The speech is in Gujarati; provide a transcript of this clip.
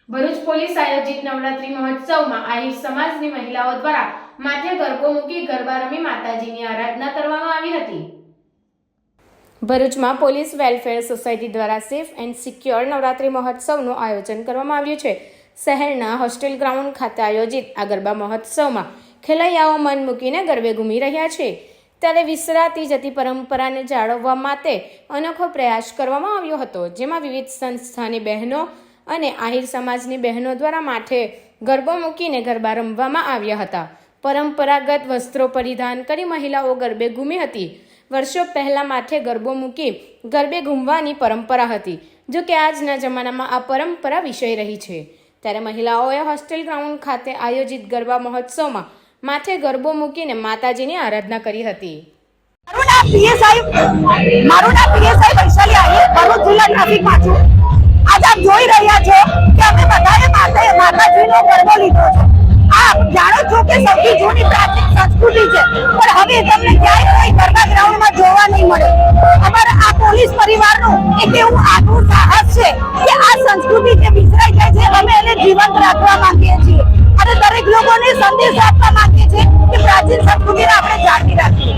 ભરૂચ પોલીસ આયોજિત નવરાત્રી મહોત્સવમાં આહિર સમાજની મહિલાઓ દ્વારા માથે ગરબો મૂકી ગરબા રમી માતાજીની આરાધના કરવામાં આવી હતી। ભરૂચમાં પોલીસ વેલફેર સોસાયટી દ્વારા સેફ એન્ડ સિક્યોર નવરાત્રી મહોત્સવનું આયોજન કરવામાં આવ્યું છે। શહેરના હોસ્ટેલ ગ્રાઉન્ડ ખાતે આયોજિત આ ગરબા મહોત્સવમાં ખેલૈયાઓ મન મૂકીને ગરબે ઘૂમી રહ્યા છે, ત્યારે વિસરાતી જતી પરંપરાને જાળવવા માટે અનોખો પ્રયાસ કરવામાં આવ્યો હતો, જેમાં વિવિધ સંસ્થાની બહેનો અને આહિર સમાજની બહેનો દ્વારા માથે ગરબો મૂકીને ગરબા રમવામાં આવ્યા હતા। પરંપરાગત વસ્ત્રો પરિધાન કરી મહિલાઓ ગરબે ઘૂમી હતી। વર્ષો પહેલા માથે ગરબો મૂકી ગરબે ઘૂમવાની પરંપરા હતી, જો કે આજના જમાનામાં આ પરંપરા વિસરી રહી છે, ત્યારે મહિલાઓએ હોસ્ટેલ ગ્રાઉન્ડ ખાતે આયોજિત ગરબા મહોત્સવમાં માથે ગરબો મૂકીને માતાજીની આરાધના કરી હતી। મારું નામ પીએસઆઈ વૈશાલી આહિર, ભરૂચ જિલ્લા ટ્રાફિકમાં છું। आज आप જોઈ રહ્યા છો કે અમે બધાએ માતાજીનો ગરબો લીધો છે। આપ જાણો છો કે સૌથી જૂની પ્રાચીન સંસ્કૃતિ છે, પણ હવે તમને ક્યાંય કોઈ ગરબા ગ્રાઉન્ડમાં જોવા નહીં મળે। અમારા આ પોલીસ પરિવારનું એક એવું આગવું સાહસ છે કે આ સંસ્કૃતિ જે વિસરાઈ જાય છે, અમે એને જીવંત રાખવા માંગીએ છીએ અને દરેક લોકોને સંદેશ આપવા માંગીએ છીએ કે પ્રાચીન સંસ્કૃતિને આપણે જાળવી રાખીએ।